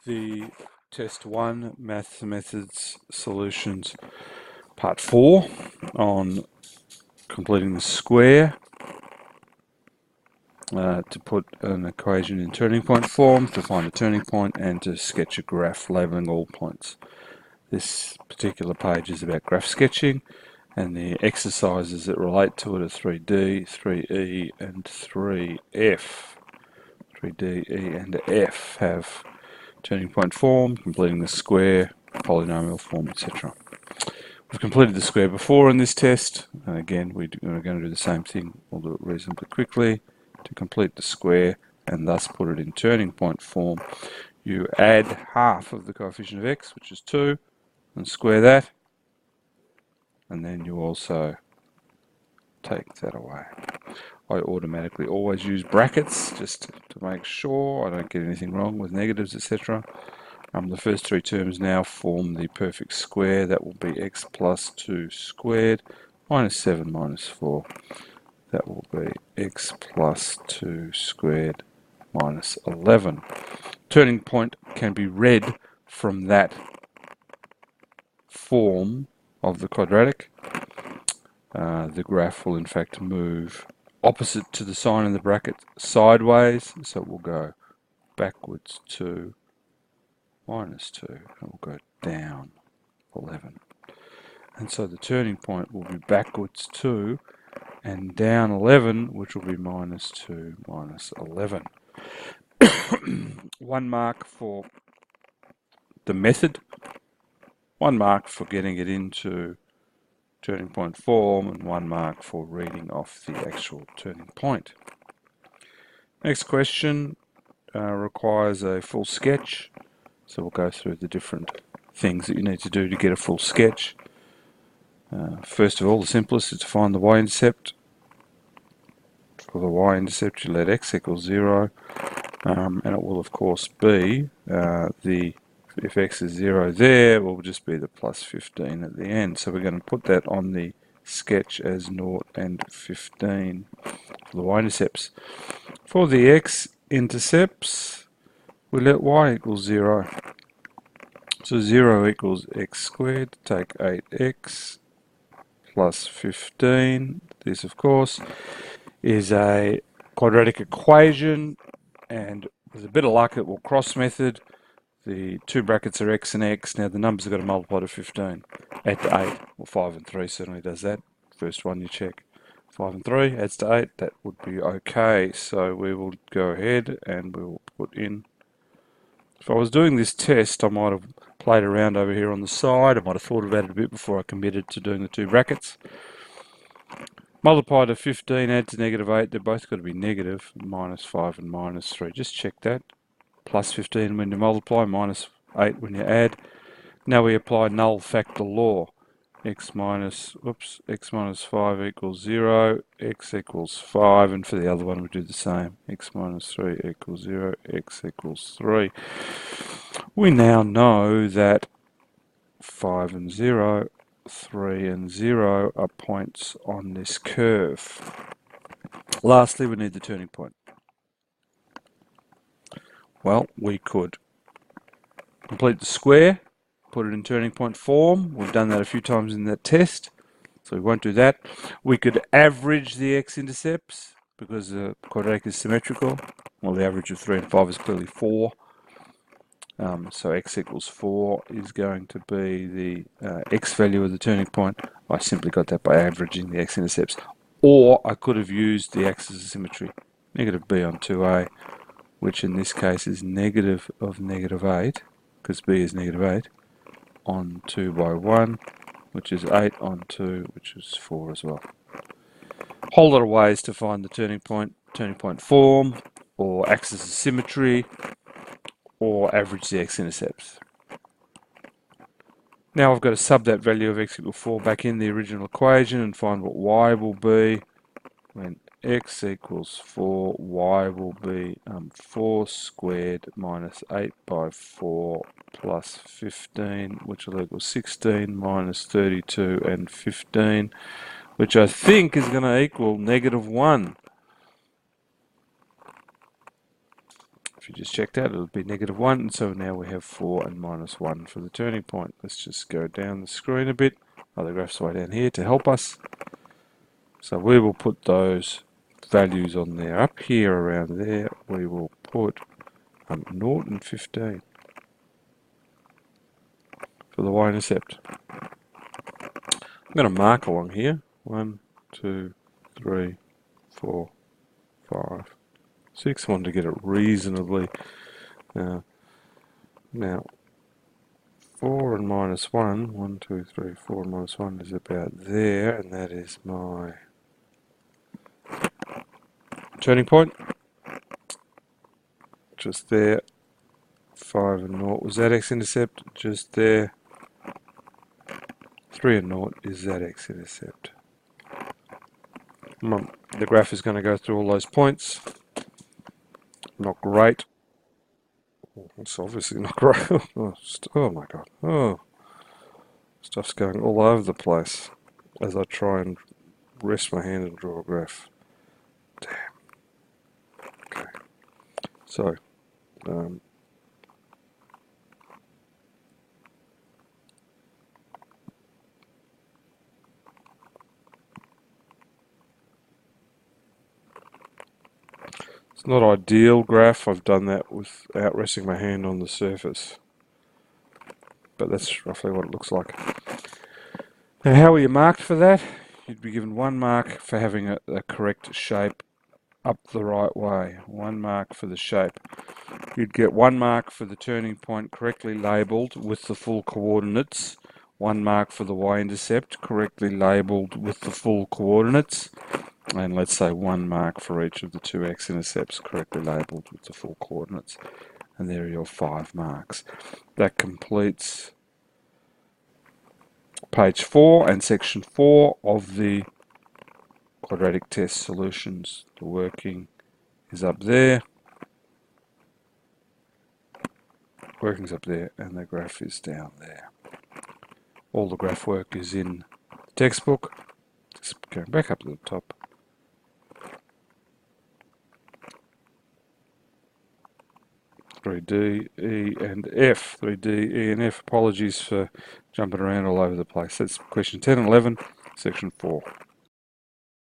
the Test 1 Maths Methods Solutions Part 4 on completing the square to put an equation in turning point form, to find a turning point, and to sketch a graph labelling all points. This particular page is about graph sketching, and the exercises that relate to it are 3D, 3E and 3F. 3D, E and F have turning point form, completing the square, polynomial form, etc. We've completed the square before in this test, and again we're going to do the same thing. We'll do it reasonably quickly. To complete the square and thus put it in turning point form, you add half of the coefficient of x, which is 2, and square that, and then you also take that away. I automatically always use brackets just to make sure I don't get anything wrong with negatives, etc. The first three terms now form the perfect square. That will be x plus 2 squared minus 7 minus 4. That will be x plus 2 squared minus 11. Turning point can be read from that form of the quadratic. The graph will in fact move opposite to the sign in the bracket sideways, so it will go backwards 2 minus 2, and will go down 11. And so the turning point will be backwards 2 and down 11, which will be minus 2 minus 11. 1 mark for the method, 1 mark for getting it into turning point form, and 1 mark for reading off the actual turning point. Next question requires a full sketch, so we'll go through the different things that you need to do to get a full sketch. First of all, the simplest is to find the y-intercept. For the y-intercept, you let x equal 0, and it will of course be if x is 0 there, it will just be the plus 15 at the end. So we're going to put that on the sketch as 0 and 15 for the y-intercepts. For the x-intercepts, we let y equal 0. So 0 equals x squared. Take 8x plus 15. This, of course, is a quadratic equation, and with a bit of luck it will cross method. The two brackets are x and x. Now the numbers have got to multiply to 15. Add to 8, or 5 and 3 certainly does that. First one you check. 5 and 3 adds to 8. That would be okay. So we will go ahead and we will put in. If I was doing this test, I might have played around over here on the side. I might have thought about it a bit before I committed to doing the two brackets. Multiply to 15, add to negative 8. They're both got to be negative. Minus 5 and minus 3. Just check that. Plus 15 when you multiply, minus 8 when you add. Now we apply null factor law. X minus 5 equals 0, x equals 5, and for the other one we do the same. X minus 3 equals 0, x equals 3. We now know that 5 and 0, 3 and 0 are points on this curve. Lastly, we need the turning point. Well, we could complete the square, put it in turning point form. We've done that a few times in that test, so we won't do that. We could average the x-intercepts because the quadratic is symmetrical. Well, the average of 3 and 5 is clearly 4. So x equals 4 is going to be the x value of the turning point. I simply got that by averaging the x-intercepts. Or I could have used the axis of symmetry, negative b on 2a, which in this case is negative of negative 8, because b is negative 8, on 2 by 1, which is 8 on 2, which is 4 as well. Whole lot of ways to find the turning point form, or axis of symmetry, or average the x-intercepts. Now I've got to sub that value of x equals 4 back in the original equation and find what y will be when x equals 4. Y will be 4 squared minus 8 by 4 plus 15, which will equal 16 minus 32 and 15, which I think is going to equal negative 1. If you just check that, it'll be -1, and so now we have 4 and -1 for the turning point. Let's just go down the screen a bit. Oh, the graph's way down here to help us. So we will put those values on there. Up here around there, we will put 0 and 15 for the y-intercept. I'm going to mark along here. 1, 2, 3, 4, 5, 6. I want to get it reasonably. Now, 4 and -1. 1, 2, 3, 4 and -1 is about there, and that is my turning point. Just there. 5 and 0 was that x-intercept. Just there. 3 and 0 is that x-intercept. The graph is going to go through all those points. Not great. It's obviously not great. Oh my god. Oh, stuff's going all over the place as I try and rest my hand and draw a graph. Damn. Okay. So, it's not ideal graph. I've done that without resting my hand on the surface. But that's roughly what it looks like. Now, how are you marked for that? You'd be given 1 mark for having a correct shape up the right way. 1 mark for the shape. You'd get 1 mark for the turning point correctly labelled with the full coordinates. 1 mark for the y-intercept correctly labelled with the full coordinates. And let's say 1 mark for each of the 2 x-intercepts correctly labelled with the full coordinates. And there are your 5 marks. That completes page 4 and section 4 of the quadratic test solutions. The working is up there. Working's up there, and the graph is down there. All the graph work is in the textbook. Just going back up to the top. (3D, E and F). 3D, E and F. Apologies for jumping around all over the place. That's question 10 and 11, section 4.